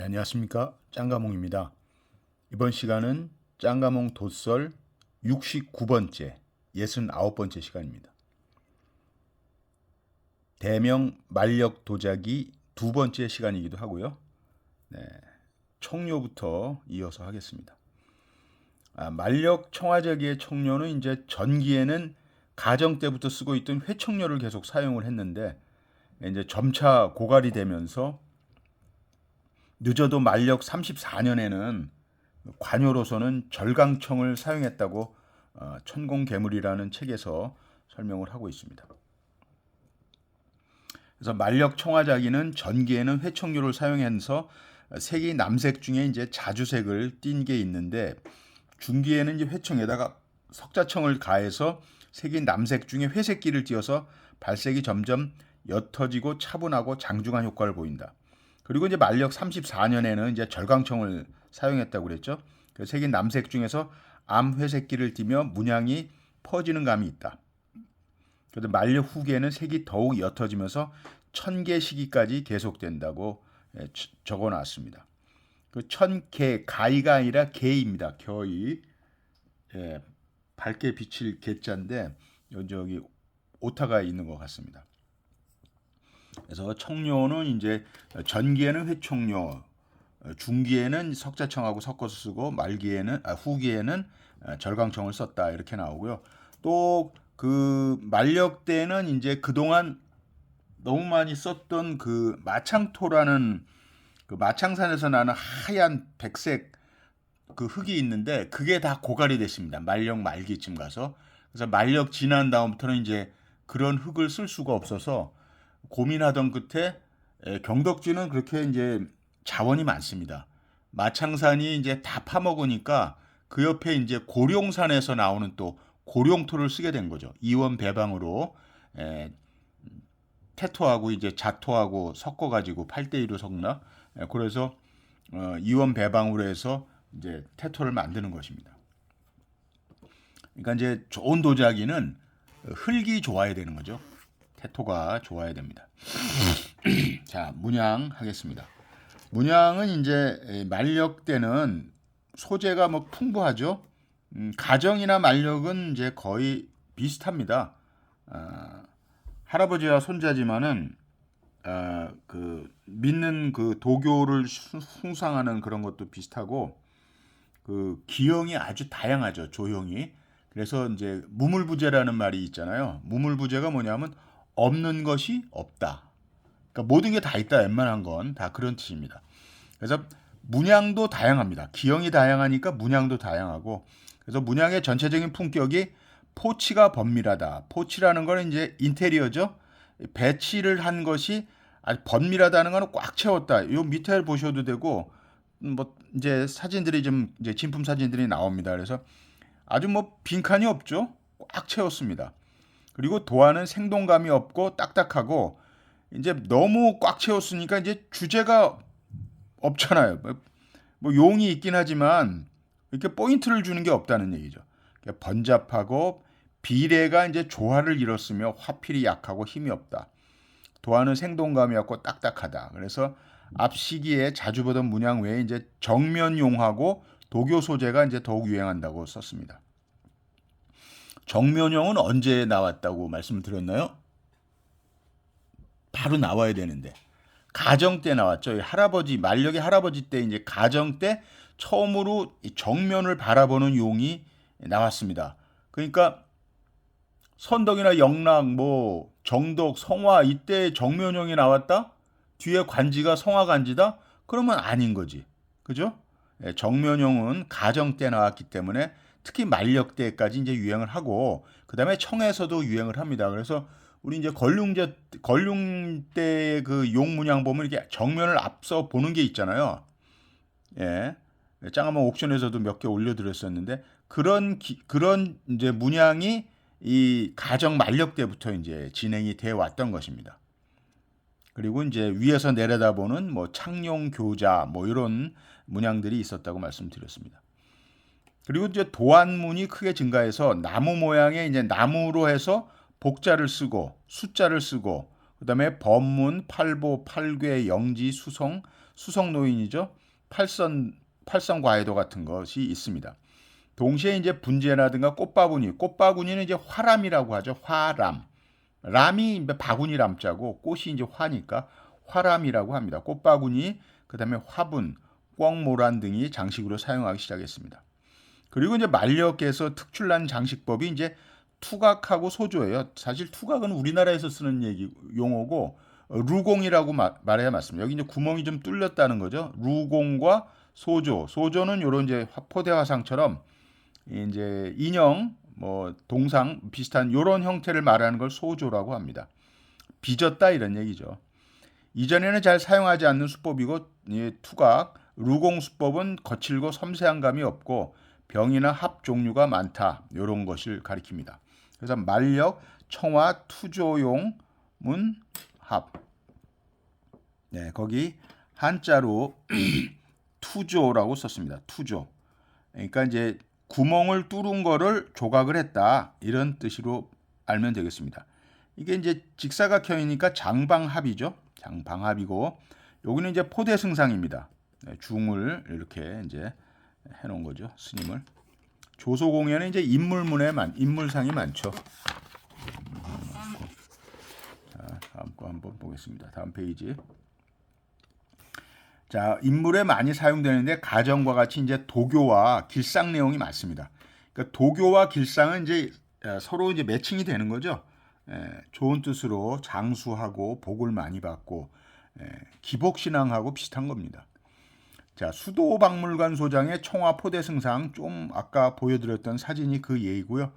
네, 안녕하십니까. 짱가몽입니다. 이번 시간은 짱가몽 돛설 69번째, 69번째 시간입니다. 대명 만력 도자기 두 번째 시간이기도 하고요. 네, 청료부터 이어서 하겠습니다. 만력 청화자기의 청료는 이제 전기에는 가정 때부터 쓰고 있던 회청료를 계속 사용을 했는데 이제 점차 고갈이 되면서 늦어도 만력 34년에는 관료로서는 절강청을 사용했다고 천공괴물이라는 책에서 설명을 하고 있습니다. 그래서 만력 청화자기는 전기에는 회청료를 사용해서 색이 남색 중에 이제 자주색을 띤 게 있는데 중기에는 이제 회청에다가 석자청을 가해서 색이 남색 중에 회색기를 띄어서 발색이 점점 옅어지고 차분하고 장중한 효과를 보인다. 그리고 이제 만력 34년에는 이제 절강청을 사용했다고 그랬죠. 그 색이 남색 중에서 암회색기를 띠며 문양이 퍼지는 감이 있다. 그래서 만력 후기에는 색이 더욱 옅어지면서 천개 시기까지 계속된다고 적어놨습니다. 그 천개 가이가 아니라 개입니다. 겨이 밝게 비칠 개자인데 여기 오타가 있는 것 같습니다. 그래서 청료는 이제 전기에는 회청료, 중기에는 석자청하고 섞어서 쓰고 후기에는 절강청을 썼다 이렇게 나오고요. 또 그 만력 때는 이제 그동안 너무 많이 썼던 그 마창토라는 그 마창산에서 나는 하얀 백색 그 흙이 있는데 그게 다 고갈이 됐습니다. 만력 말기쯤 가서. 그래서 만력 지난 다음부터는 이제 그런 흙을 쓸 수가 없어서 고민하던 끝에 경덕지는 그렇게 이제 자원이 많습니다. 마창산이 이제 다 파먹으니까 그 옆에 이제 고룡산에서 나오는 또 고룡토를 쓰게 된 거죠. 이원 배방으로 태토하고 이제 자토하고 섞어가지고 8대1로 섞나. 그래서 이원 배방으로 해서 이제 태토를 만드는 것입니다. 그러니까 이제 좋은 도자기는 흙이 좋아야 되는 거죠. 태토가 좋아야 됩니다. 자, 문양 하겠습니다. 문양은 이제 만력 때는 소재가 뭐 풍부하죠. 가정이나 만력은 이제 거의 비슷합니다. 할아버지와 손자지만은 그 믿는 그 도교를 숭상하는 그런 것도 비슷하고 그 기형이 아주 다양하죠. 조형이. 그래서 이제 무물부재라는 말이 있잖아요. 무물부재가 뭐냐면 없는 것이 없다. 그러니까 모든 게 다 있다. 웬만한 건 다 그런 뜻입니다. 그래서 문양도 다양합니다. 기형이 다양하니까 문양도 다양하고 그래서 문양의 전체적인 품격이 포치가 번밀하다. 포치라는 거는 이제 인테리어죠. 배치를 한 것이 아주 번밀하다는 거는 꽉 채웠다. 요 밑에 보셔도 되고 뭐 이제 사진들이 좀 이제 진품 사진들이 나옵니다. 그래서 아주 뭐 빈칸이 없죠. 꽉 채웠습니다. 그리고 도안은 생동감이 없고 딱딱하고 이제 너무 꽉 채웠으니까 이제 주제가 없잖아요. 뭐 용이 있긴 하지만 이렇게 포인트를 주는 게 없다는 얘기죠. 번잡하고 비례가 이제 조화를 잃었으며 화필이 약하고 힘이 없다. 도안은 생동감이 없고 딱딱하다. 그래서 앞 시기에 자주 보던 문양 외에 이제 정면용하고 도교 소재가 이제 더욱 유행한다고 썼습니다. 정면용은 언제 나왔다고 말씀드렸나요? 바로 나와야 되는데 가정 때 나왔죠. 할아버지 만력의 할아버지 때 이제 가정 때 처음으로 정면을 바라보는 용이 나왔습니다. 그러니까 선덕이나 영락, 뭐 정덕, 성화 이때 정면용이 나왔다. 뒤에 관지가 성화 관지다. 그러면 아닌 거지, 그죠? 정면용은 가정 때 나왔기 때문에 특히 만력 때까지 이제 유행을 하고 그 다음에 청에서도 유행을 합니다. 그래서 우리 이제 걸륭 때 그 용 문양 보면 이렇게 정면을 앞서 보는 게 있잖아요. 예. 짱아몽 옥션에서도 몇 개 올려드렸었는데 그런 이제 문양이 이 가정 만력 때부터 이제 진행이 돼 왔던 것입니다. 그리고 이제 위에서 내려다보는 뭐 창룡 교자 뭐 이런 문양들이 있었다고 말씀드렸습니다. 그리고 이제 도안문이 크게 증가해서 나무 모양의 이제 나무로 해서 복자를 쓰고 숫자를 쓰고 그다음에 법문, 팔보, 팔괴, 영지, 수성, 수성 노인이죠. 팔선 과해도 같은 것이 있습니다. 동시에 이제 분재라든가 꽃바구니는 이제 화람이라고 하죠. 화람. 람이 바구니 람자고 꽃이 이제 화니까 화람이라고 합니다. 꽃바구니, 그다음에 화분, 꿩모란 등이 장식으로 사용하기 시작했습니다. 그리고 이제 만력에서 특출난 장식법이 이제 투각하고 소조예요. 사실 투각은 우리나라에서 쓰는 용어고 루공이라고 말해야 맞습니다. 여기 이제 구멍이 좀 뚫렸다는 거죠. 루공과 소조는 이런 이제 포대 화상처럼 이제 인형, 뭐 동상 비슷한 이런 형태를 말하는 걸 소조라고 합니다. 빚었다 이런 얘기죠. 이전에는 잘 사용하지 않는 수법이고 투각, 루공 수법은 거칠고 섬세한 감이 없고 병이나 합 종류가 많다 이런 것을 가리킵니다. 그래서 만력, 청화, 투조용, 문, 합. 네, 거기 한자로 투조라고 썼습니다. 투조. 그러니까 이제 구멍을 뚫은 거를 조각을 했다 이런 뜻으로 알면 되겠습니다. 이게 이제 직사각형이니까 장방합이죠. 장방합이고 여기는 이제 포대승상입니다. 네, 중을 이렇게 이제 해놓은 거죠. 스님을. 조소공예는 이제 인물상이 많죠. 자, 다음 거 한번 보겠습니다. 다음 페이지. 자, 인물에 많이 사용되는데 가정과 같이 이제 도교와 길상 내용이 많습니다. 그러니까 도교와 길상은 이제 서로 이제 매칭이 되는 거죠. 좋은 뜻으로 장수하고 복을 많이 받고 기복신앙하고 비슷한 겁니다. 자, 수도박물관 소장의 청화 포대승상 좀 아까 보여드렸던 사진이 그 예이고요.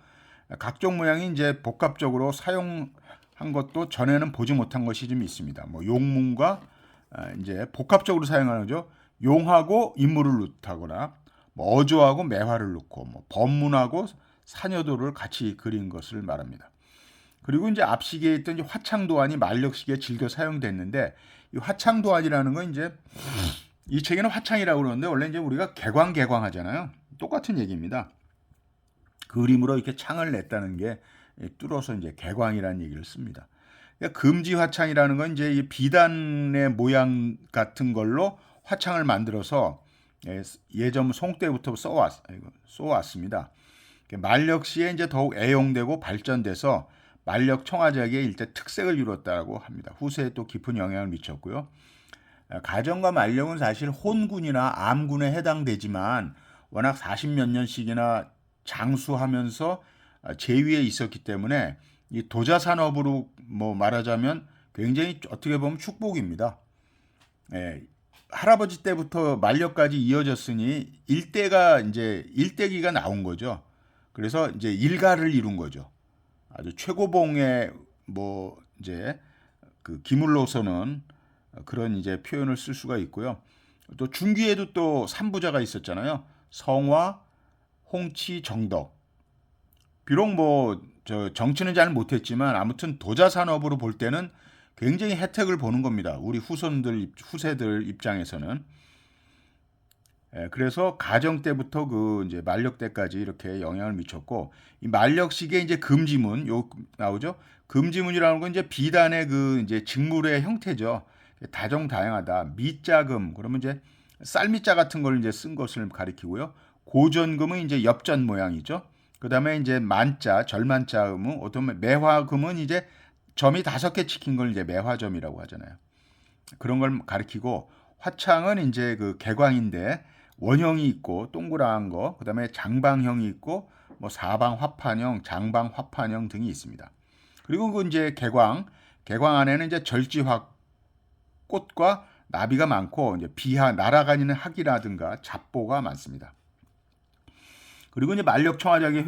각종 모양이 이제 복합적으로 사용한 것도 전에는 보지 못한 것이 좀 있습니다. 뭐 용문과 이제 복합적으로 사용하는 거죠. 용하고 인물을 넣다거나 뭐 어조하고 매화를 넣고 뭐 법문하고 사녀도를 같이 그린 것을 말합니다. 그리고 이제 앞시계에 있던 이제 화창도안이 만력시계에 즐겨 사용됐는데 이 화창도안이라는 건 이제 이 책에는 화창이라고 그러는데 원래 이제 우리가 개광하잖아요. 똑같은 얘기입니다. 그림으로 이렇게 창을 냈다는 게 뚫어서 이제 개광이라는 얘기를 씁니다. 그러니까 금지화창이라는 건 이제 이 비단의 모양 같은 걸로 화창을 만들어서 예전 송 때부터 써왔습니다. 만력시에 이제 더욱 애용되고 발전돼서 만력 청화작의 일대 특색을 이뤘다고 합니다. 후세에 또 깊은 영향을 미쳤고요. 가정과 만력은 사실 혼군이나 암군에 해당되지만 워낙 40몇 년씩이나 장수하면서 제위에 있었기 때문에 이 도자 산업으로 뭐 말하자면 굉장히 어떻게 보면 축복입니다. 할아버지 때부터 만력까지 이어졌으니 일대기가 나온 거죠. 그래서 이제 일가를 이룬 거죠. 아주 최고봉의 뭐 이제 그 기물로서는 그런 이제 표현을 쓸 수가 있고요. 또 중기에도 또 3부자가 있었잖아요. 성화, 홍치, 정덕. 비록 뭐 정치는 잘 못했지만 아무튼 도자 산업으로 볼 때는 굉장히 혜택을 보는 겁니다. 우리 후세들 입장에서는. 그래서 가정 때부터 그 이제 만력 때까지 이렇게 영향을 미쳤고 이 만력식의 이제 금지문 나오죠. 금지문이라는 건 이제 비단의 그 이제 직물의 형태죠. 다정다양하다. 미자금 그러면 이제 쌀미자 같은 걸 이제 쓴 것을 가리키고요. 고전금은 이제 엽전 모양이죠. 그다음에 이제 만자, 절만자금은 어떤 매화금은 이제 점이 5개 찍힌 걸 이제 매화점이라고 하잖아요. 그런 걸 가리키고 화창은 이제 그 개광인데 원형이 있고 동그란 거, 그다음에 장방형이 있고 뭐 사방 화판형, 장방 화판형 등이 있습니다. 그리고 그 이제 개광 안에는 이제 절지화 꽃과 나비가 많고 이제 날아다니는 학이라든가 잡보가 많습니다. 그리고 이제 만력 청화작의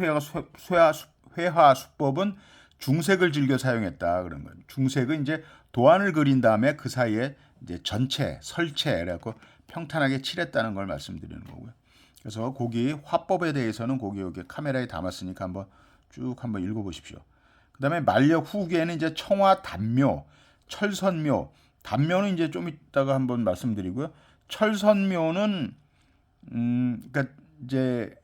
회화 수법은 중색을 즐겨 사용했다 그런 거예요. 중색은 이제 도안을 그린 다음에 그 사이에 이제 설체라고 평탄하게 칠했다는 걸 말씀드리는 거고요. 그래서 거기 화법에 대해서는 여기 카메라에 담았으니까 한번 읽어보십시오. 그다음에 만력 후기에는 이제 청화 단묘, 철선묘, 단묘는 이제 좀 이따가 한번 말씀드리고요. 철선묘는 그러니까 이제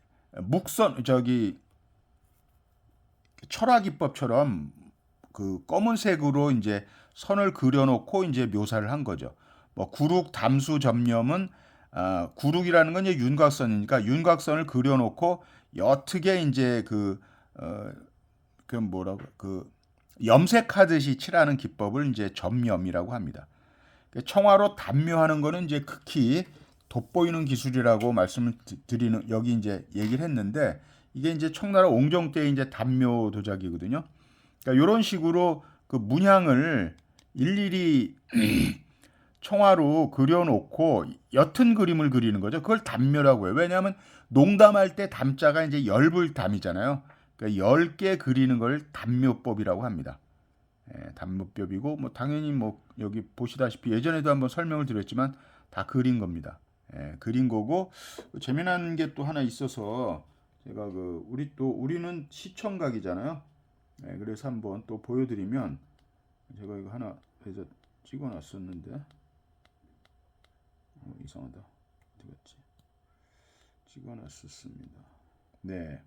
철화기법처럼 그 검은색으로 이제 선을 그려놓고 이제 묘사를 한 거죠. 뭐 구룩 담수 점념은 구룩이라는 건 이제 윤곽선이니까 윤곽선을 그려놓고 어떻게 이제 그 뭐라고 염색하듯이 칠하는 기법을 이제 점염이라고 합니다. 청화로 단묘하는 거는 이제 극히 돋보이는 기술이라고 말씀을 드리는 여기 이제 얘기를 했는데 이게 이제 청나라 옹정 때 이제 단묘 도자기거든요. 그러니까 이런 식으로 그 문양을 일일이 청화로 그려놓고 옅은 그림을 그리는 거죠. 그걸 단묘라고 해요. 왜냐하면 농담할 때 담자가 이제 열불 담이잖아요. 그러니까 10개 그리는 걸 단묘법이라고 합니다. 단묘법이고 뭐 당연히 뭐 여기 보시다시피 예전에도 한번 설명을 드렸지만 다 그린 겁니다. 그린 거고 재미난 게 또 하나 있어서 제가 우리는 시청각이잖아요. 그래서 한번 또 보여드리면 제가 이거 하나 해서 찍어놨었는데 이상하다. 어디 갔지? 찍어놨었습니다. 네.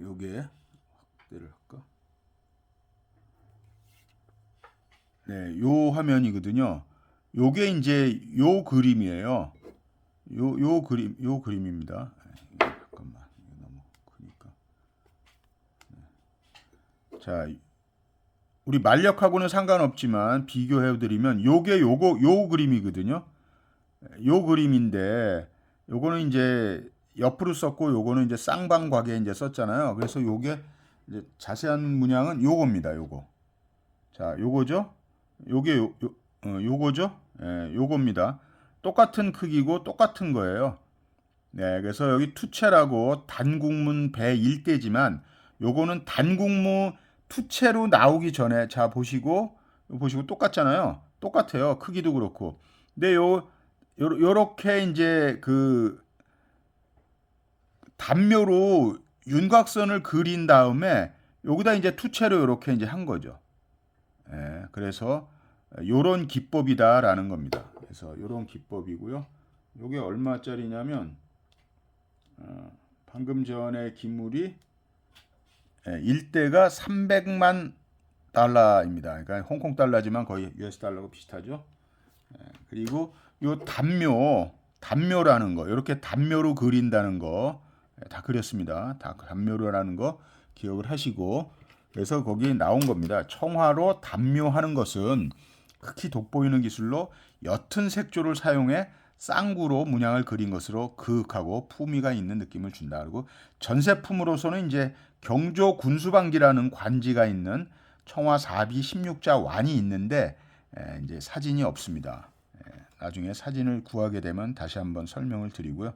요게 확대를 할까? 네, 요 화면이거든요. 요게 이제 요 그림이에요. 요 그림입니다. 잠깐만, 이게 너무 크니까. 자, 우리 만력하고는 상관없지만 비교해드리면 요 그림이거든요. 요 그림인데 요거는 이제 옆으로 썼고 요거는 이제 쌍방곽에 이제 썼잖아요. 그래서 요게 이제 자세한 문양은 요겁니다. 요거. 자, 요거죠? 요거죠? 요겁니다. 똑같은 크기고 똑같은 거예요. 네, 그래서 여기 투체라고 단국문 배 일대지만 요거는 단국무 투체로 나오기 전에 자 보시고 똑같잖아요. 똑같아요. 크기도 그렇고. 근데 요렇게 이제 단묘로 윤곽선을 그린 다음에 여기다 이제 투체로 이렇게 이제 한 거죠. 그래서 요런 기법이다라는 겁니다. 그래서 요런 기법이고요. 요게 얼마짜리냐면 방금 전에 기물이 1대가 300만 달러입니다. 그러니까 홍콩 달러지만 거의 US 달러하고 비슷하죠. 그리고 요 단묘라는 거, 이렇게 단묘로 그린다는 거 다 그렸습니다. 다 단묘로라는 거 기억을 하시고 그래서 거기 나온 겁니다. 청화로 단묘하는 것은 극히 돋보이는 기술로 옅은 색조를 사용해 쌍구로 문양을 그린 것으로 그윽하고 품위가 있는 느낌을 준다. 그리고 전세품으로서는 이제 경조 군수방기라는 관지가 있는 청화 4비 16자 완이 있는데 이제 사진이 없습니다. 나중에 사진을 구하게 되면 다시 한번 설명을 드리고요.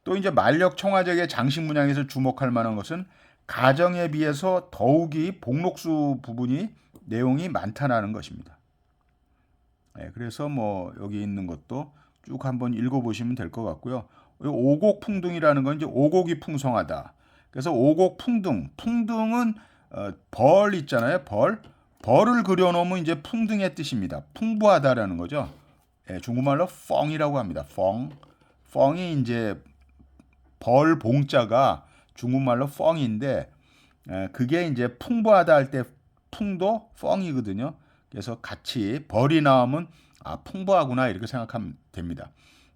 또 이제 만력 청화적의 장식 문양에서 주목할 만한 것은 가정에 비해서 더욱이 복록수 부분이 내용이 많다는 것입니다. 그래서 뭐 여기 있는 것도 쭉 한번 읽어보시면 될 것 같고요. 오곡풍등이라는 건 이제 오곡이 풍성하다. 그래서 오곡풍등은 벌 있잖아요. 벌을 그려놓으면 이제 풍등의 뜻입니다. 풍부하다라는 거죠. 중국말로 펑이라고 합니다. 펑이 이제 벌 봉자가 중국말로 펑인데 그게 이제 풍부하다 할 때 풍도 펑이거든요. 그래서 같이 벌이 나오면 풍부하구나 이렇게 생각하면 됩니다.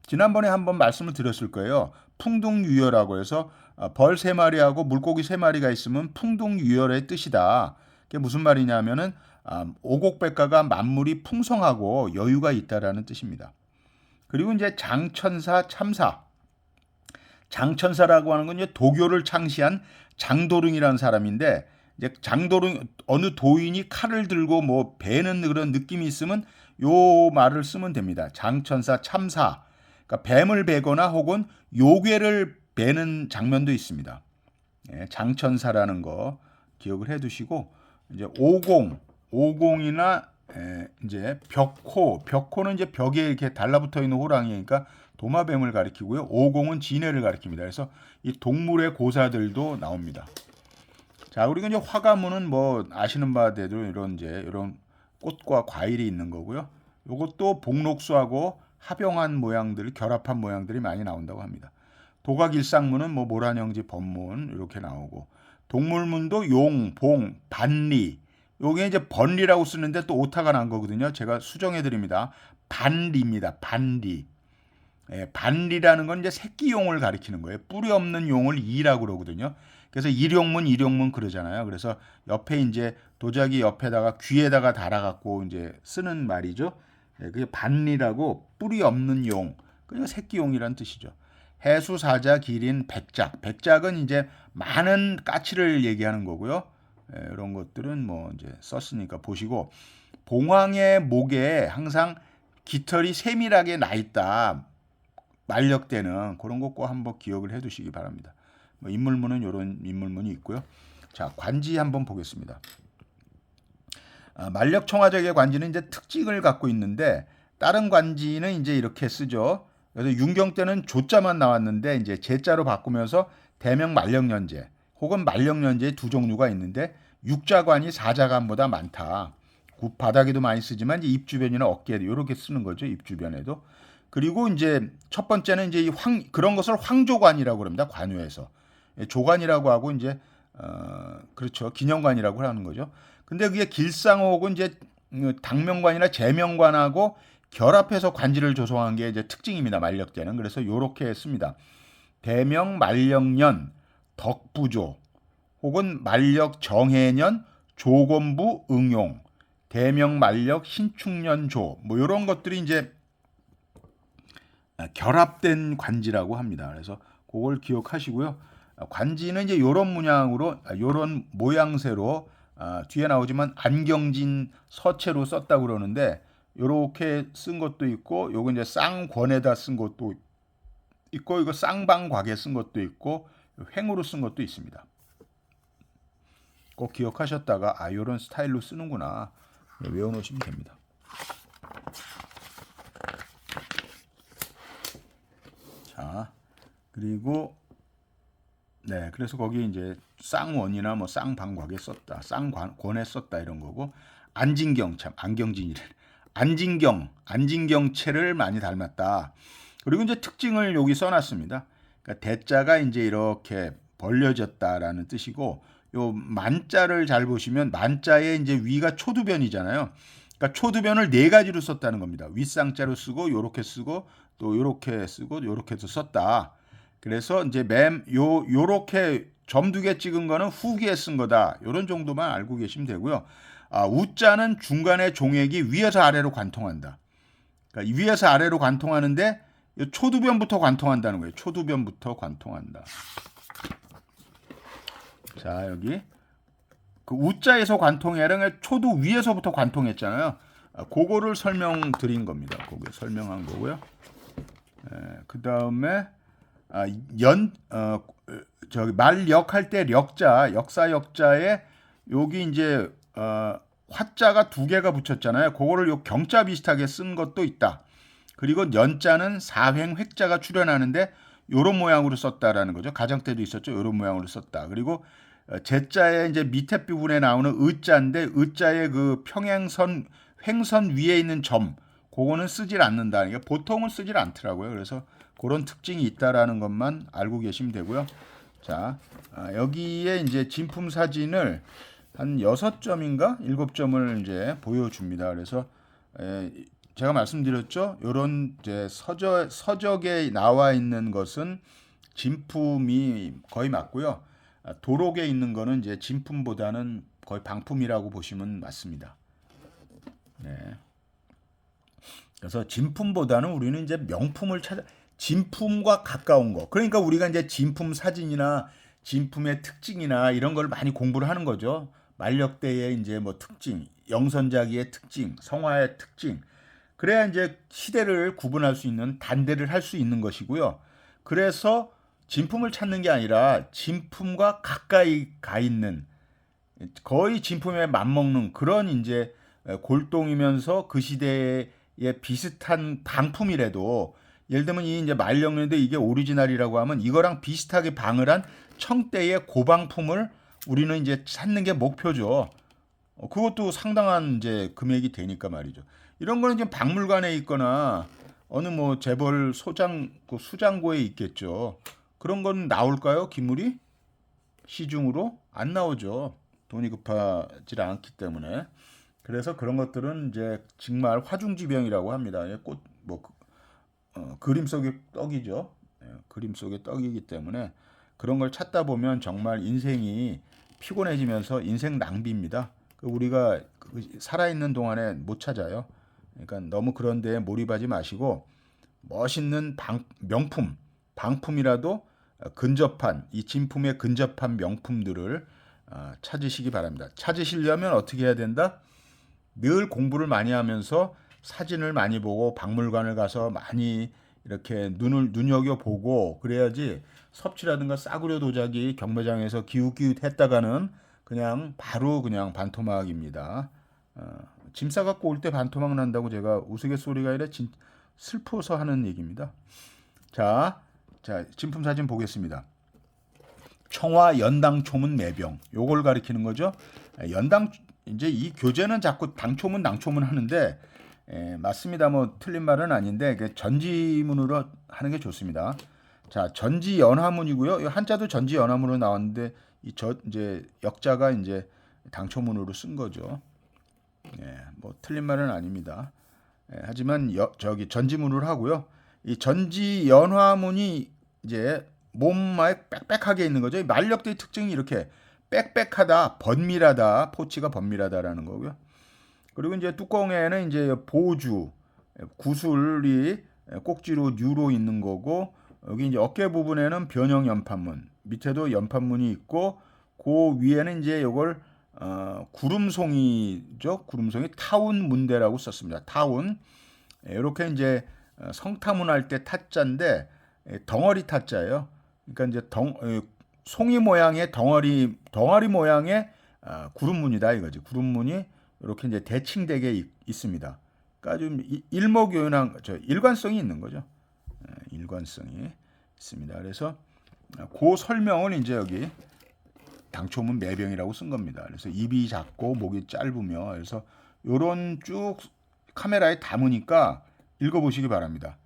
지난번에 한번 말씀을 드렸을 거예요. 풍등유열하고 해서 벌 3마리하고 물고기 3마리가 있으면 풍등유열의 뜻이다. 그게 무슨 말이냐면은 오곡백과가 만물이 풍성하고 여유가 있다라는 뜻입니다. 그리고 이제 장천사 참사. 장천사라고 하는 건 이제 도교를 창시한 장도릉이라는 사람인데 이제 장도릉 어느 도인이 칼을 들고 뭐 베는 그런 느낌이 있으면 요 말을 쓰면 됩니다. 장천사 참사. 그러니까 뱀을 베거나 혹은 요괴를 베는 장면도 있습니다. 장천사라는 거 기억을 해두시고 이제 오공이나 이제 벽호는 이제 벽에 이렇게 달라붙어 있는 호랑이니까 도마뱀을 가리키고요. 오공은 진해를 가리킵니다. 그래서 이 동물의 고사들도 나옵니다. 자, 그리고 이제 화가문은 뭐 아시는 바대로 이런 꽃과 과일이 있는 거고요. 이것도 복록수하고 합용한 모양들, 결합한 모양들이 많이 나온다고 합니다. 도각일상문은 뭐 모란영지 법문 이렇게 나오고 동물문도 용, 봉, 반리 요게 이제 번리라고 쓰는데 또 오타가 난 거거든요. 제가 수정해 드립니다. 반리입니다. 반리. 예, 반리라는 건 이제 새끼용을 가리키는 거예요. 뿌리 없는 용을 이라고 그러거든요. 그래서 일용문 그러잖아요. 그래서 옆에 이제 도자기 옆에다가 귀에다가 달아갖고 이제 쓰는 말이죠. 예, 그게 반리라고 뿌리 없는 용. 그러니까 새끼용이란 뜻이죠. 해수, 사자, 기린, 백작. 백작은 이제 많은 까치를 얘기하는 거고요. 예, 이런 것들은 뭐 이제 썼으니까 보시고, 봉황의 목에 항상 깃털이 세밀하게 나 있다. 만력대는 그런 거 꼭 한번 기억을 해 두시기 바랍니다. 뭐 인물문은 이런 인물문이 있고요. 자, 관지 한번 보겠습니다. 만력청화적의 관지는 이제 특징을 갖고 있는데 다른 관지는 이제 이렇게 쓰죠. 그래서 윤경 때는 조자만 나왔는데 이제 제자로 바꾸면서 대명 만력년제 혹은 만력년제의 두 종류가 있는데 육자관이 사자관보다 많다. 바닥에도 많이 쓰지만 이제 입 주변이나 어깨 이렇게 쓰는 거죠. 입 주변에도. 그리고 이제 첫 번째는 이제 그런 것을 황조관이라고 합니다. 관유에서 조관이라고 하고 이제 그렇죠. 기념관이라고 하는 거죠. 근데 그게 길상호 혹은 이제 당명관이나 제명관하고 결합해서 관지를 조성한 게 이제 특징입니다. 만력대는. 그래서 요렇게 씁니다. 대명 만력년 덕부조 혹은 만력 정해년 조건부 응용 대명 만력 신축년조 뭐 이런 것들이 이제 결합된 관지라고 합니다. 그래서 그걸 기억하시고요. 관지는 이제 이런 문양으로 이런 모양새로 뒤에 나오지만 안경진 서체로 썼다고 그러는데 이렇게 쓴 것도 있고 요거 이제 쌍권에다 쓴 것도 있고 이거 쌍방곽에 쓴 것도 있고 횡으로 쓴 것도 있습니다. 꼭 기억하셨다가 이런 스타일로 쓰는구나 외워놓으시면 됩니다. 자, 그리고 네, 그래서 거기 이제 쌍원이나 뭐 쌍방곽에 썼다, 쌍권에 썼다 이런 거고 안진경 참 안경진이래. 안진경체를 많이 닮았다. 그리고 이제 특징을 여기 써놨습니다. 그러니까 대자가 이제 이렇게 벌려졌다라는 뜻이고 요 만자를 잘 보시면 만자의 이제 위가 초두변이잖아요. 그러니까 초두변을 네 가지로 썼다는 겁니다. 윗상자로 쓰고 요렇게 쓰고 또 요렇게 쓰고 요렇게도 썼다. 그래서 이제 요렇게 점 두 개 찍은 거는 후기에 쓴 거다. 요런 정도만 알고 계시면 되고요. 우자는 중간에 종액이 위에서 아래로 관통한다. 그러니까 위에서 아래로 관통하는데 초두변부터 관통한다는 거예요. 초두변부터 관통한다. 자, 여기 그 우자에서 관통해랑 초두 위에서부터 관통했잖아요. 그거를 설명드린 겁니다. 그거 설명한 거고요. 그 다음에 말역 할 때 력자, 역사 역자에 여기 이제 화자가 두 개가 붙였잖아요. 그거를 요 경자 비슷하게 쓴 것도 있다. 그리고 연자는 사횡 획자가 출현하는데 요런 모양으로 썼다라는 거죠. 가정 때도 있었죠. 요런 모양으로 썼다. 그리고 제자의 이제 밑에 부분에 나오는 의자인데 의자의 그 평행선 횡선 위에 있는 점 그거는 쓰질 않는다. 그러니까 보통은 쓰질 않더라고요. 그래서 그런 특징이 있다라는 것만 알고 계시면 되고요. 자, 여기에 이제 진품 사진을 한 6점인가 7점을 이제 보여줍니다. 그래서 제가 말씀드렸죠. 이런 이제 서적에 나와 있는 것은 진품이 거의 맞고요. 도록에 있는 거는 이제 진품보다는 거의 방품이라고 보시면 맞습니다. 네. 그래서 진품보다는 우리는 이제 명품을 진품과 가까운 거. 그러니까 우리가 이제 진품 사진이나 진품의 특징이나 이런 걸 많이 공부를 하는 거죠. 만력대의 이제 뭐 특징, 영선자기의 특징, 성화의 특징. 그래야 이제 시대를 구분할 수 있는 단대를 할 수 있는 것이고요. 그래서 진품을 찾는 게 아니라 진품과 가까이 가 있는 거의 진품에 맞먹는 그런 이제 골동이면서 그 시대에 비슷한 방품이라도 예를 들면 이 이제 만력년대 이게 오리지널이라고 하면 이거랑 비슷하게 방을 한 청대의 고방품을 우리는 이제 찾는 게 목표죠. 그것도 상당한 이제 금액이 되니까 말이죠. 이런 거는 지금 박물관에 있거나 어느 뭐 재벌 수장고에 있겠죠. 그런 건 나올까요? 기물이 시중으로 안 나오죠. 돈이 급하지 않기 때문에. 그래서 그런 것들은 이제 정말 화중지병이라고 합니다. 꽃뭐 그림 속의 떡이죠. 그림 속의 떡이기 때문에 그런 걸 찾다 보면 정말 인생이 피곤해지면서 인생 낭비입니다. 우리가 살아있는 동안에 못 찾아요. 그러니까 너무 그런 데에 몰입하지 마시고 멋있는 명품, 방품이라도 근접한 이 진품에 근접한 명품들을 찾으시기 바랍니다. 찾으시려면 어떻게 해야 된다? 늘 공부를 많이 하면서 사진을 많이 보고 박물관을 가서 많이 이렇게 눈여겨보고 그래야지 섭취라든가 싸구려 도자기 경매장에서 기웃기웃했다가는 그냥 바로 그냥 반토막입니다. 짐 싸갖고 올 때 반토막 난다고 제가 우스갯소리가 아니라 슬퍼서 하는 얘기입니다. 자, 진품 사진 보겠습니다. 청화 연당 초문 매병 요걸 가리키는 거죠. 연당 이제 이 교재는 자꾸 당초문 낭초문 하는데 맞습니다. 뭐 틀린 말은 아닌데 전지문으로 하는 게 좋습니다. 자, 전지연화문이고요. 한자도 전지연화문으로 나왔는데 이제 역자가 이제 당초문으로 쓴 거죠. 뭐 틀린 말은 아닙니다. 하지만 저기 전지문으로 하고요. 이 전지연화문이 이제 몸에 빽빽하게 있는 거죠. 만력대의 특징이 이렇게 빽빽하다, 번밀하다, 포치가 번밀하다라는 거고요. 그리고 이제 뚜껑에는 이제 보주, 구슬이 꼭지로 뉴로 있는 거고, 여기 이제 어깨 부분에는 변형 연판문, 밑에도 연판문이 있고, 그 위에는 이제 이걸 구름송이죠. 구름송이 타운 문대라고 썼습니다. 타운. 이렇게 이제 성타문 할 때 타자인데 덩어리 타자예요. 그러니까 이제 송이 모양의 덩어리 모양의 구름문이다 이거지. 구름문이 이렇게 이제 대칭되게 있습니다. 그러니까 좀 일목요연한 일관성이 있는 거죠. 일관성이 있습니다. 그래서 그 설명을 이제 여기 당초문 매병이라고 쓴 겁니다. 그래서 입이 작고 목이 짧으며 그래서 요런 쭉 카메라에 담으니까 읽어보시기 바랍니다.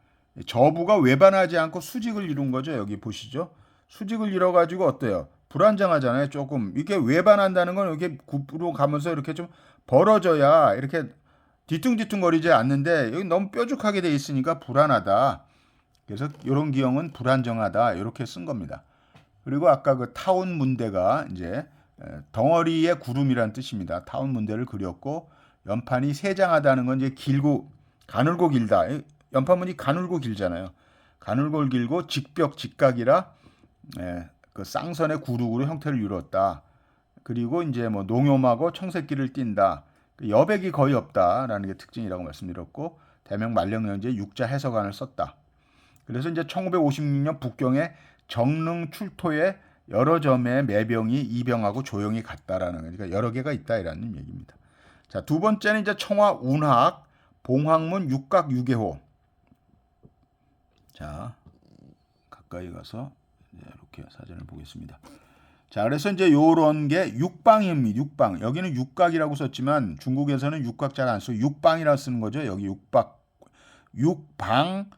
저부가 외반하지 않고 수직을 이룬 거죠. 여기 보시죠. 수직을 이뤄가지고 어때요? 불안정하잖아요. 조금 이게 외반한다는 건 이렇게 굽으로 가면서 이렇게 좀 벌어져야 이렇게 뒤뚱뒤뚱거리지 않는데 여기 너무 뾰족하게 돼 있으니까 불안하다. 그래서 이런 기형은 불안정하다 이렇게 쓴 겁니다. 그리고 아까 그 타운 문대가 이제 덩어리의 구름이란 뜻입니다. 타운 문대를 그렸고 연판이 세장하다는 건 이제 길고 가늘고 길다. 연판문이 가늘고 길잖아요. 가늘고 길고 직벽 직각이라 그 쌍선의 구룩으로 형태를 이뤘다. 그리고 이제 뭐 농염하고 청새끼를 띈다. 여백이 거의 없다라는 게 특징이라고 말씀드렸고 대명 만령령제 육자 해석안을 썼다. 그래서 이제 1556년 북경에 정릉 출토에 여러 점의 매병이 이병하고 조형이 같다라는 그러니까 여러 개가 있다 이라는 얘기입니다. 자, 두 번째는 이제 청화 운학 봉황문 육각 유계호. 자, 가까이 가서 이렇게 사진을 보겠습니다. 자, 그래서 이제 요런 게 육방입니다. 육방. 여기는 육각이라고 썼지만 중국에서는 육각 잘 안 써. 육방이라고 쓰는 거죠. 여기 육방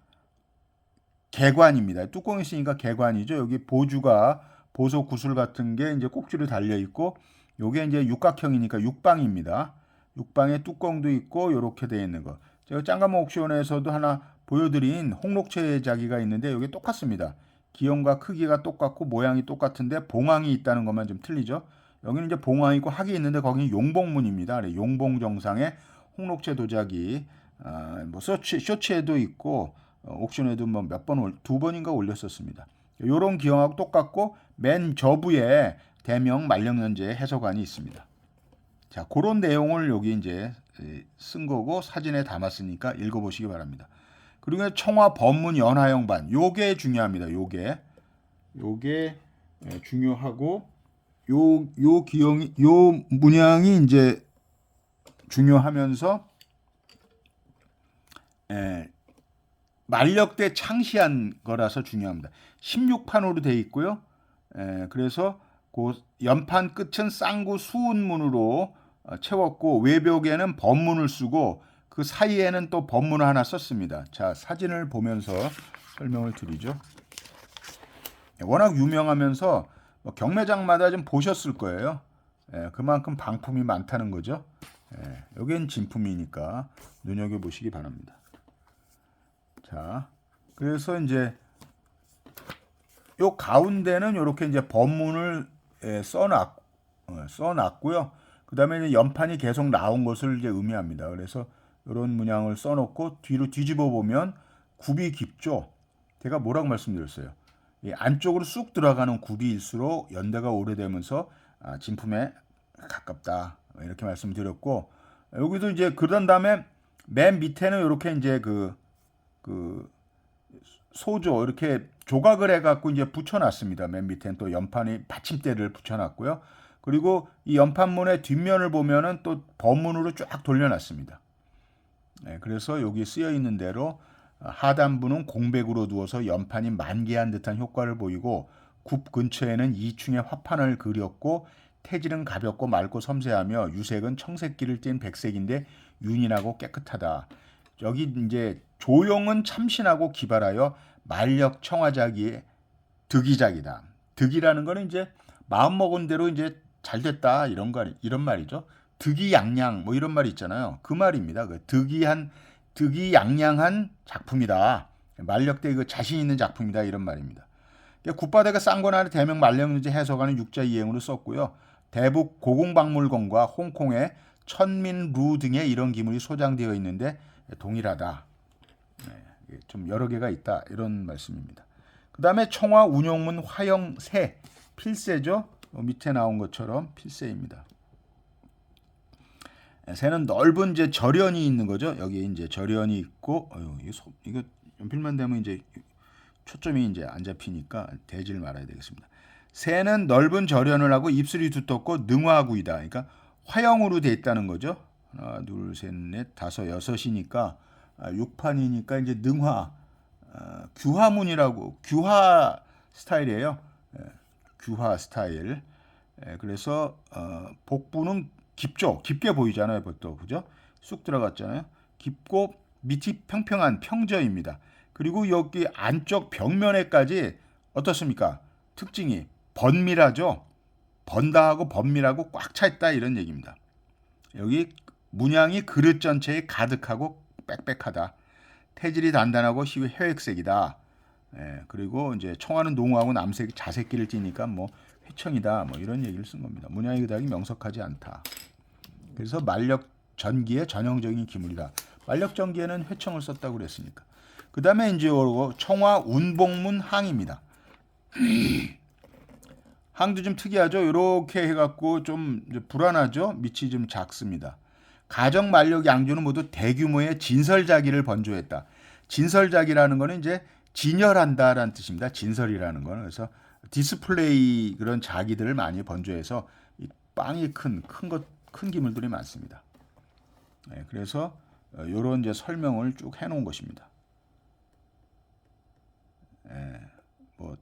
개관입니다. 뚜껑이 있으니까 개관이죠. 여기 보주가 보석 구슬 같은 게 이제 꼭지로 달려 있고 요게 이제 육각형이니까 육방입니다. 육방에 뚜껑도 있고 이렇게 되어 있는 거. 제가 짱가모 옥션에서도 하나 보여드린 홍록체 자기가 있는데 이게 똑같습니다. 기형과 크기가 똑같고 모양이 똑같은데 봉황이 있다는 것만 좀 틀리죠. 여기는 이제 봉황이 있고 학이 있는데 거기는 용봉문입니다. 용봉 정상에 홍록체 도자기 뭐 쇼츠에도 있고 옥션에도 뭐 두 번인가 올렸었습니다. 요런 기형하고 똑같고 맨 저부에 대명 만령연재 해석안이 있습니다. 자, 그런 내용을 여기 이제 쓴 거고 사진에 담았으니까 읽어보시기 바랍니다. 그리고 청화 법문 연화형반 요게 중요합니다. 요게 중요하고 요 기형이 요 문양이 이제 중요하면서 만력대 창시한 거라서 중요합니다. 16판으로 되어 있고요. 그래서 그 연판 끝은 쌍구 수운문으로 채웠고 외벽에는 법문을 쓰고 그 사이에는 또 법문을 하나 썼습니다. 자, 사진을 보면서 설명을 드리죠. 워낙 유명하면서 경매장마다 좀 보셨을 거예요. 그만큼 방품이 많다는 거죠. 여기는 진품이니까 눈여겨보시기 바랍니다. 자, 그래서 이제 요 가운데는 이렇게 이제 법문을 써놨고요. 그 다음에 연판이 계속 나온 것을 이제 의미합니다. 그래서 이런 문양을 써놓고 뒤로 뒤집어 보면 굽이 깊죠. 제가 뭐라고 말씀드렸어요? 이 안쪽으로 쑥 들어가는 굽이일수록 연대가 오래되면서 진품에 가깝다 이렇게 말씀드렸고, 여기도 이제 그런 다음에 맨 밑에는 이렇게 이제 그 소조 이렇게 조각을 해갖고 이제 붙여놨습니다. 맨 밑에는 또 연판이 받침대를 붙여놨고요. 그리고 이 연판문의 뒷면을 보면은 또 법문으로 쫙 돌려놨습니다. 그래서 여기 쓰여 있는 대로 하단부는 공백으로 두어서 연판이 만개한 듯한 효과를 보이고, 굽 근처에는 이충의 화판을 그렸고, 태질은 가볍고 맑고 섬세하며 유색은 청색기를 띤 백색인데 윤인하고 깨끗하다. 여기 이제 조형은 참신하고 기발하여 만력 청화작이 득이작이다. 득이라는 거는 이제 마음 먹은 대로 이제 잘 됐다 이런 말이죠. 득이양양 뭐 이런 말이 있잖아요. 그 말입니다. 그 득이양양한 작품이다. 만력대 그 자신 있는 작품이다 이런 말입니다. 굿바다가 쌍권한의 대명 만력문제 해석하는 육자 이행으로 썼고요. 대북 고궁박물관과 홍콩의 천민루 등의 이런 기물이 소장되어 있는데 동일하다. 좀 여러 개가 있다 이런 말씀입니다. 그 다음에 청화 운용문 화형새 필새죠. 밑에 나온 것처럼 필새입니다. 새는 넓은 이제 절연이 있는 거죠. 여기 이제 절연이 있고, 이거 연필만 되면 이제 초점이 이제 안 잡히니까 대질 말아야 되겠습니다. 새는 넓은 절연을 하고 입술이 두텁고 능화구이다. 그러니까 화형으로 돼 있다는 거죠. 하나, 둘, 셋, 넷, 다섯, 여섯이니까 6판이니까 이제 능화, 규화문이라고 규화 스타일이에요. 규화 스타일. 그래서 복부는 깊죠. 깊게 보이잖아요, 보통. 그죠? 쑥 들어갔잖아요. 깊고 밑이 평평한 평저입니다. 그리고 여기 안쪽 벽면에까지 어떻습니까? 특징이 번밀하죠. 번다하고 번밀하고 꽉 차 있다 이런 얘기입니다. 여기 문양이 그릇 전체에 가득하고 빽빽하다. 태질이 단단하고 회색색이다. 그리고 이제 청화는 농후하고 남색 자색기를 띠니까 뭐 회청이다. 뭐 이런 얘기를 쓴 겁니다. 문양이 그다지 명석하지 않다. 그래서 만력 전기의 전형적인 기물이다. 만력 전기에는 회청을 썼다고 그랬으니까. 그 다음에 이제 청화 운복문 항입니다. 항도 좀 특이하죠. 이렇게 해갖고 좀 불안하죠. 밑이 좀 작습니다. 가정 만력 양조는 모두 대규모의 진설자기를 번조했다. 진설자기라는 거는 이제 진열한다라는 뜻입니다. 진설이라는 거는. 그래서 디스플레이 그런 자기들을 많이 번조해서 이 빵이 큰 기물들이 많습니다. 그래서 이런 이제 설명을 쭉 해놓은 것입니다. 뭐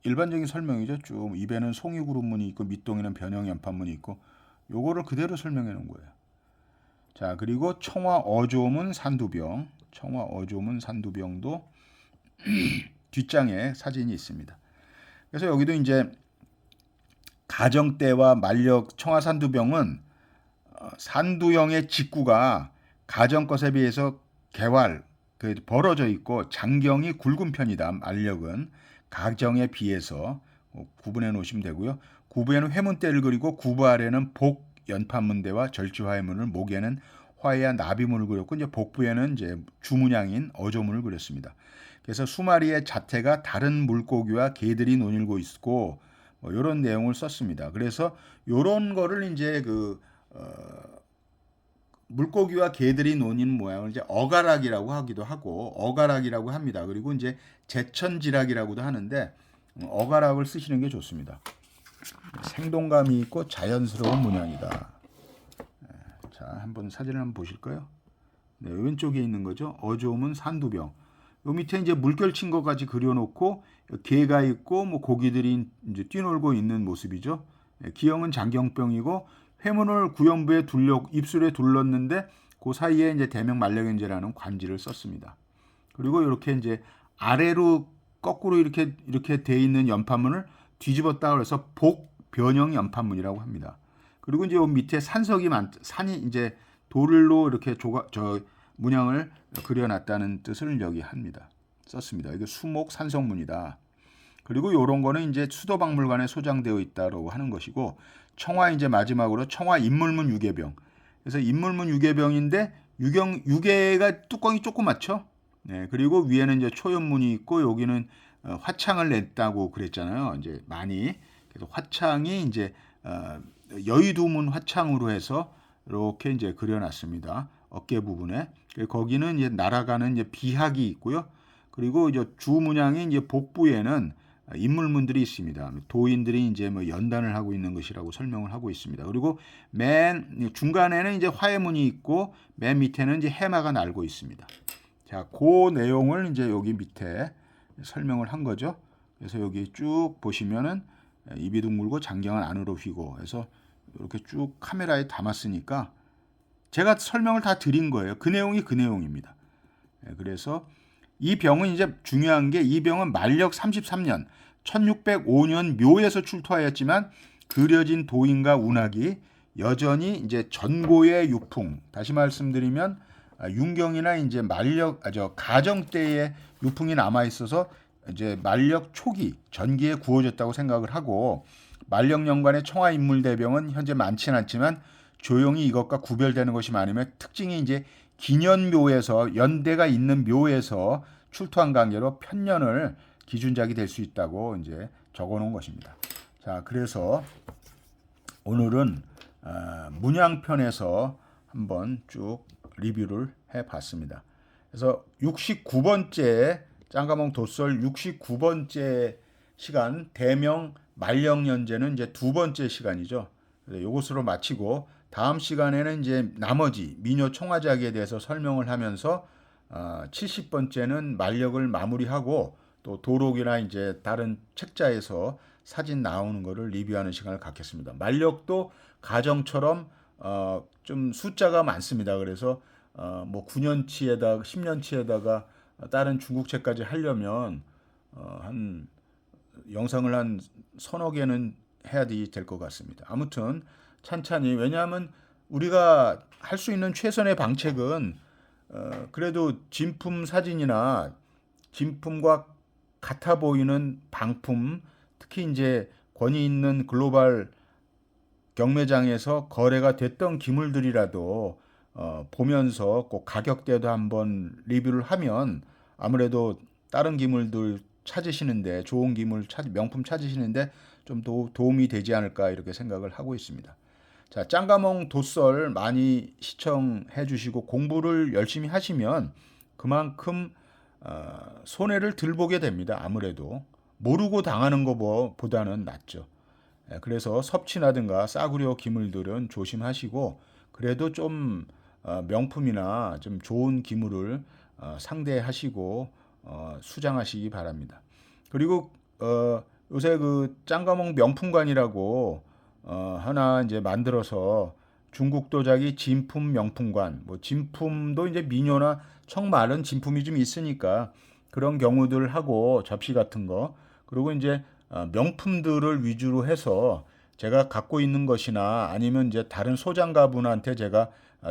일반적인 설명이죠. 쭉 입에는 송이구름문이 있고 밑동에는 변형연판문이 있고 요거를 그대로 설명해 놓은 거예요. 자, 그리고 청화 어조문 산두병, 청화 어조문 산두병도 뒷장에 사진이 있습니다. 그래서 여기도 이제 가정대와 만력 청화 산두병은 산두형의 직구가 가정 것에 비해서 개활 벌어져 있고 장경이 굵은 편이다. 만력은 가정에 비해서 구분해 놓으시면 되고요. 구부에는 회문대를 그리고 구부 아래는 복 연판문대와 절지화해문을, 목에는 화해와 나비문을 그렸고 이제 복부에는 이제 주문양인 어조문을 그렸습니다. 그래서 수마리의 자태가 다른 물고기와 개들이 논일고 있고 뭐 이런 내용을 썼습니다. 그래서 이런 거를 이제 물고기와 개들이 노는 모양을 이제 어가락이라고 하기도 하고 어가락이라고 합니다. 그리고 이제 제천지락이라고도 하는데 어가락을 쓰시는 게 좋습니다. 생동감이 있고 자연스러운 문양이다. 자, 한번 사진을 한번 보실까요? 네, 왼쪽에 있는 거죠. 어조문 산두병. 요 밑에 이제 물결 친 것까지 그려놓고 개가 있고 뭐 고기들이 이제 뛰놀고 있는 모습이죠. 기형은 장경병이고 회문을 구연부에 입술에 둘렀는데 그 사이에 이제 대명 만력연제라는 관지를 썼습니다. 그리고 이렇게 이제 아래로 거꾸로 이렇게 돼 있는 연판문을 뒤집었다 그래서 복 변형 연판문이라고 합니다. 그리고 이제 요 밑에 산이 이제 돌로 이렇게 문양을 그려놨다는 뜻을 여기 썼습니다. 이게 수목 산성문이다. 그리고 요런 거는 이제 수도박물관에 소장되어 있다고 하는 것이고, 청화 이제 마지막으로 청화 인물문 유계병. 그래서 인물문 유계병인데 유계가 뚜껑이 조그맣죠. 네, 그리고 위에는 이제 초연문이 있고 여기는 화창을 냈다고 그랬잖아요. 이제 많이. 그래서 화창이 이제 여의도문 화창으로 해서 이렇게 이제 그려놨습니다. 어깨 부분에. 거기는 이제 날아가는 이제 비학이 있고요. 그리고 이제 주 문양이 이제 복부에는 인물문들이 있습니다. 도인들이 이제 뭐 연단을 하고 있는 것이라고 설명을 하고 있습니다. 그리고 맨 중간에는 이제 화해문이 있고 맨 밑에는 이제 해마가 날고 있습니다. 자, 그 내용을 이제 여기 밑에 설명을 한 거죠. 그래서 여기 쭉 보시면은 입이 둥글고 장경은 안으로 휘고 해서 이렇게 쭉 카메라에 담았으니까 제가 설명을 다 드린 거예요. 그 내용이 그 내용입니다. 그래서 이 병은 이제 중요한 게 이 병은 만력 33년 1605년 묘에서 출토하였지만 그려진 도인과 운학이 여전히 이제 전고의 유풍, 다시 말씀드리면 윤경이나 이제 가정 때의 유풍이 남아 있어서 이제 만력 초기 전기에 구워졌다고 생각을 하고, 만력연관의 청화인물대병은 현재 많지는 않지만 조용히 이것과 구별되는 것이 많으며 특징이 이제 기년묘에서 연대가 있는 묘에서 출토한 관계로 편년을 기준작이 될 수 있다고 이제 적어놓은 것입니다. 자, 그래서 오늘은 문양편에서 한번 쭉 리뷰를 해봤습니다. 그래서 69번째 짱가몽 도설 69번째 시간 대명 만력연제는 이제 두 번째 시간이죠. 이것으로 마치고 다음 시간에는 이제 나머지 민요 청화작에 대해서 설명을 하면서 70번째는 만력을 마무리하고 또 도록이나 이제 다른 책자에서 사진 나오는 거를 리뷰하는 시간을 갖겠습니다. 만력도 가정처럼 좀 숫자가 많습니다. 그래서 뭐 9년치에다가 10년치에다가 다른 중국책까지 하려면 한 영상을 한 서너 개는 해야 될 것 같습니다. 아무튼 찬찬히, 왜냐하면 우리가 할 수 있는 최선의 방책은 그래도 진품 사진이나 진품과 같아 보이는 방품, 특히 이제 권위 있는 글로벌 경매장에서 거래가 됐던 기물들이라도 보면서 꼭 가격대도 한번 리뷰를 하면 아무래도 다른 기물들 찾으시는데, 좋은 기물 명품 찾으시는데 좀 도움이 되지 않을까 이렇게 생각을 하고 있습니다. 자, 짱가몽 도썰 많이 시청해 주시고 공부를 열심히 하시면 그만큼 손해를 덜 보게 됩니다. 아무래도 모르고 당하는 것보다는 낫죠. 그래서 섭취나든가 싸구려 기물들은 조심하시고 그래도 좀 명품이나 좀 좋은 기물을 상대하시고 수장하시기 바랍니다. 그리고 요새 그 짱가몽 명품관이라고 하나 이제 만들어서 중국 도자기 진품 명품관, 뭐 진품도 이제 미녀나 청말은 진품이 좀 있으니까 그런 경우들 하고 접시 같은 거, 그리고 이제 명품들을 위주로 해서 제가 갖고 있는 것이나 아니면 이제 다른 소장가분한테 제가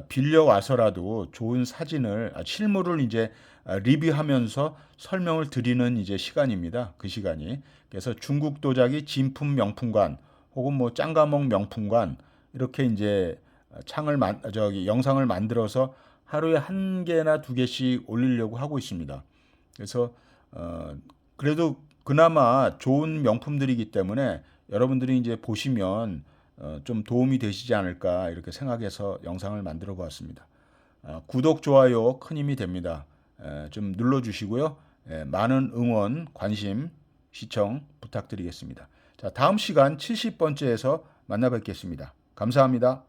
빌려 와서라도 좋은 사진을 실물을 이제 리뷰하면서 설명을 드리는 이제 시간입니다. 그 시간이. 그래서 중국 도자기 진품 명품관 혹은 뭐 짱가몽 명품관 이렇게 이제 영상을 만들어서 하루에 한 개나 두 개씩 올리려고 하고 있습니다. 그래서 그래도 그나마 좋은 명품들이기 때문에 여러분들이 이제 보시면 좀 도움이 되시지 않을까 이렇게 생각해서 영상을 만들어 보았습니다. 구독, 좋아요 큰 힘이 됩니다. 좀 눌러주시고요. 많은 응원, 관심, 시청 부탁드리겠습니다. 자, 다음 시간 70번째에서 만나 뵙겠습니다. 감사합니다.